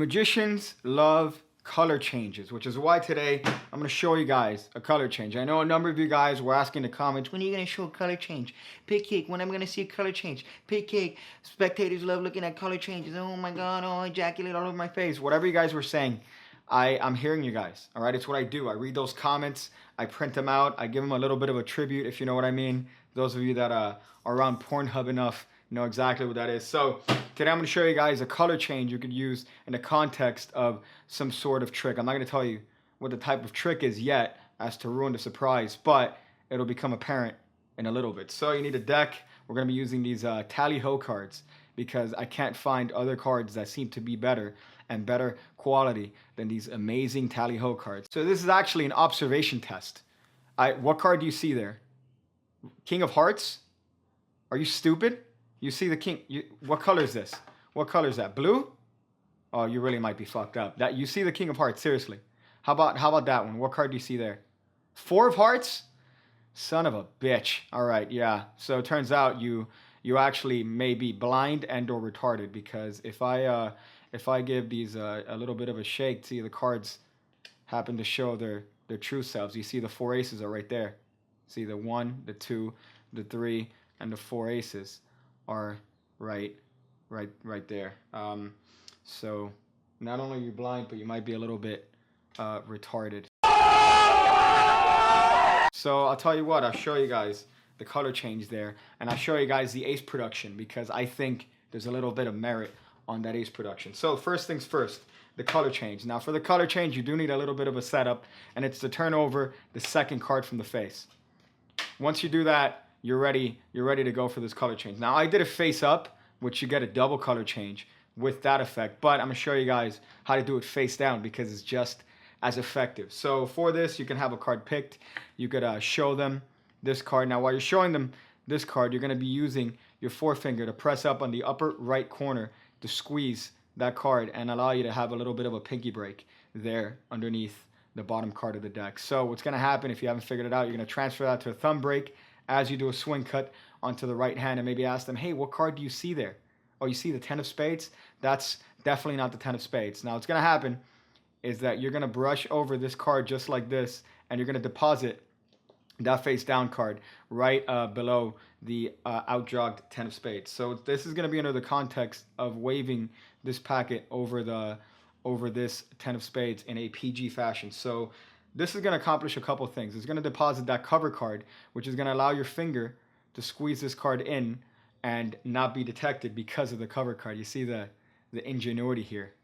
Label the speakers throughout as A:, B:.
A: Magicians love color changes, which is why today I'm going to show you guys a color change. I know a number of you guys were asking in the comments, when are you going to show a color change? PigCake, when I'm going to see a color change? PigCake, spectators love looking at color changes. Oh my god, oh, I ejaculate all over my face. Whatever you guys were saying, I'm hearing you guys, all right? It's what I do. I read those comments, I print them out, I give them a little bit of a tribute, if you know what I mean. Those of you that are around Pornhub enough know exactly what that is. So today I'm going to show you guys a color change you could use in the context of some sort of trick. I'm not going to tell you what the type of trick is yet as to ruin the surprise, but it'll become apparent in a little bit. So you need a deck. We're going to be using these tally-ho cards because I can't find other cards that seem to be better and better quality than these amazing tally-ho cards. So this is actually an observation test. What card do you see there? King of Hearts? Are you stupid? You see the king. What color is this? What color is that? Blue? Oh, you really might be fucked up. That you see the King of Hearts, seriously. How about that one? What card do you see there? Four of Hearts? Son of a bitch. All right, yeah. So it turns out you actually may be blind and or retarded, because if I give these a little bit of a shake, see the cards happen to show their true selves. You see the four aces are right there. See the 1, the 2, the 3, and the 4 aces are right there. So not only are you blind, but you might be a little bit retarded. So I'll tell you what, I'll show you guys the color change there, and I'll show you guys the ace production, because I think there's a little bit of merit on that ace production. So first things first, the color change. Now for the color change, you do need a little bit of a setup, and it's to turn over the second card from the face. Once you do that, you're ready to go for this color change. Now I did a face up, which you get a double color change with that effect, but I'm gonna show you guys how to do it face down because it's just as effective. So for this, you can have a card picked. You could show them this card. Now while you're showing them this card, you're gonna be using your forefinger to press up on the upper right corner to squeeze that card and allow you to have a little bit of a pinky break there underneath the bottom card of the deck. So what's gonna happen, if you haven't figured it out, you're gonna transfer that to a thumb break as you do a swing cut onto the right hand, and maybe ask them, hey, what card do you see there? Oh, you see the 10 of spades? That's definitely not the 10 of spades. Now what's gonna happen is that you're gonna brush over this card just like this, and you're gonna deposit that face down card right below the outjogged 10 of spades. So this is gonna be under the context of waving this packet over this 10 of spades in a PG fashion. So this is going to accomplish a couple things. It's going to deposit that cover card, which is going to allow your finger to squeeze this card in and not be detected because of the cover card. You see the ingenuity here.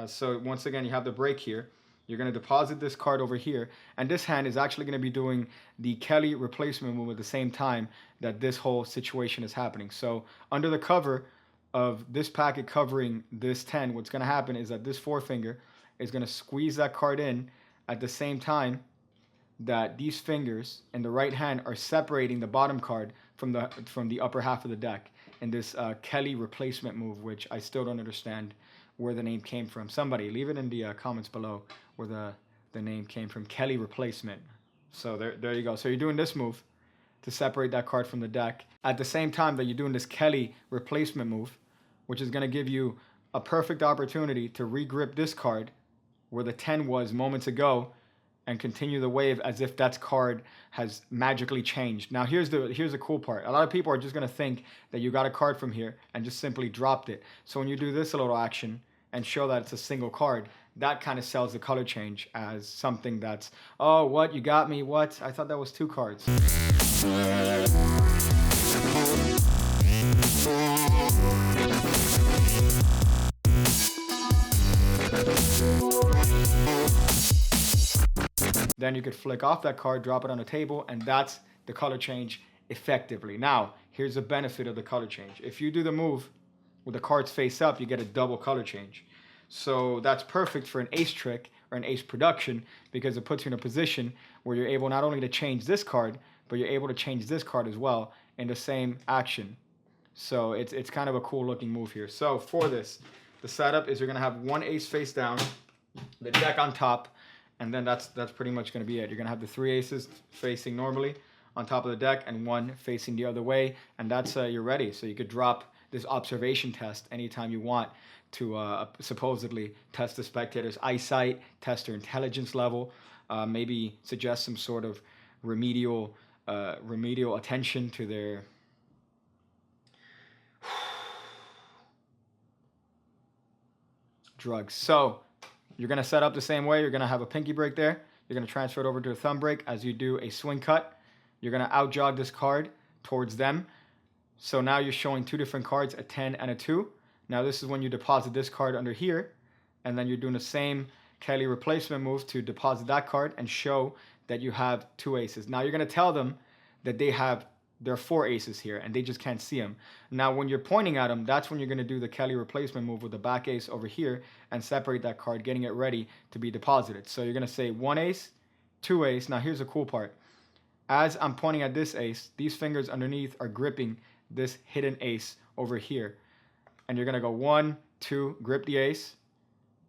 A: So once again, you have the break here. You're going to deposit this card over here, and this hand is actually going to be doing the Kelly replacement move at the same time that this whole situation is happening. So under the cover of this packet covering this 10, what's going to happen is that this forefinger is going to squeeze that card in at the same time that these fingers in the right hand are separating the bottom card from the upper half of the deck in this Kelly replacement move, which I still don't understand where the name came from. Somebody leave it in the comments below where the name came from. Kelly replacement. So there you go. So you're doing this move to separate that card from the deck at the same time that you're doing this Kelly replacement move, which is going to give you a perfect opportunity to regrip this card where the 10 was moments ago and continue the wave as if that card has magically changed. Now here's the cool part. A lot of people are just going to think that you got a card from here and just simply dropped it. So when you do this little action and show that it's a single card, that kind of sells the color change as something that's, oh, what, you got me, what? I thought that was 2 cards. Then you could flick off that card, drop it on the table, and that's the color change effectively. Now, here's the benefit of the color change. If you do the move with the cards face up, you get a double color change. So that's perfect for an ace trick or an ace production, because it puts you in a position where you're able not only to change this card, but you're able to change this card as well in the same action. So it's kind of a cool looking move here. So for this, the setup is you're going to have one ace face down, the deck on top, and then that's pretty much going to be it. You're going to have the 3 aces facing normally on top of the deck and one facing the other way, and that's you're ready. So you could drop this observation test anytime you want to supposedly test the spectator's eyesight, test their intelligence level, maybe suggest some sort of remedial attention to their drugs. So you're going to set up the same way. You're going to have a pinky break there. You're going to transfer it over to a thumb break as you do a swing cut. You're going to out jog this card towards them. So now you're showing two different cards, a 10 and a 2. Now this is when you deposit this card under here, and then you're doing the same Kelly replacement move to deposit that card and show that you have 2 aces. Now you're going to tell them that there are 4 aces here and they just can't see them. Now when you're pointing at them, that's when you're going to do the Kelly replacement move with the back ace over here and separate that card, getting it ready to be deposited. So you're going to say 1 ace, 2 ace. Now here's the cool part. As I'm pointing at this ace, these fingers underneath are gripping this hidden ace over here. And you're going to go 1, 2, grip the ace,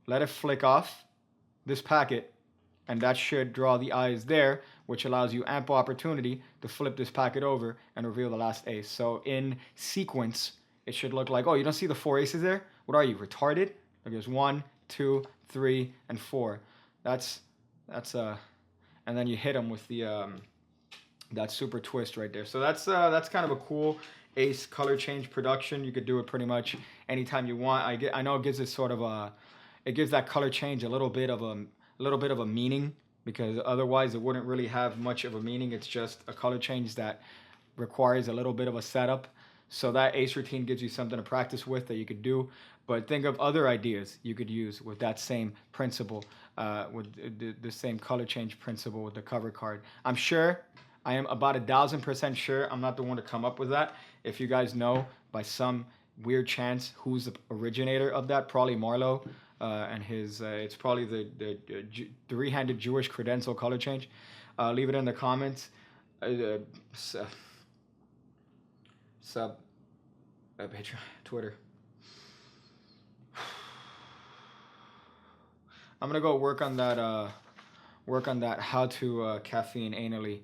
A: let it flick off this packet, and that should draw the eyes there, which allows you ample opportunity to flip this packet over and reveal the last ace. So in sequence, it should look like, oh, you don't see the 4 aces there? What are you, retarded? There's 1, 2, 3, and 4. That's and then you hit them with the that super twist right there. So that's kind of a cool ace color change production. You could do it pretty much anytime you want. I know it gives it sort of it gives that color change a little bit of a meaning, because otherwise it wouldn't really have much of a meaning. It's just a color change that requires a little bit of a setup. So that ace routine gives you something to practice with that you could do. But think of other ideas you could use with that same principle, with the same color change principle with the cover card. I'm sure, I am about 1000% sure I'm not the one to come up with that. If you guys know by some weird chance who's the originator of that, probably Marlowe. And his it's probably the three-handed Jewish credenzel color change. Leave it in the comments. Patreon, Twitter. I'm gonna go work on that how to caffeine anally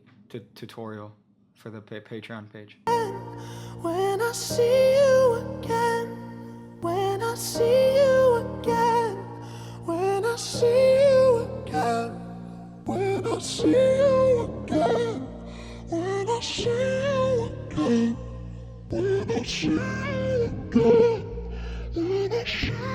A: tutorial for the Patreon page.
B: When I see you again, when I see you again, when I see you again, when I see you again, when I see you again, when I see you again, when I see you again.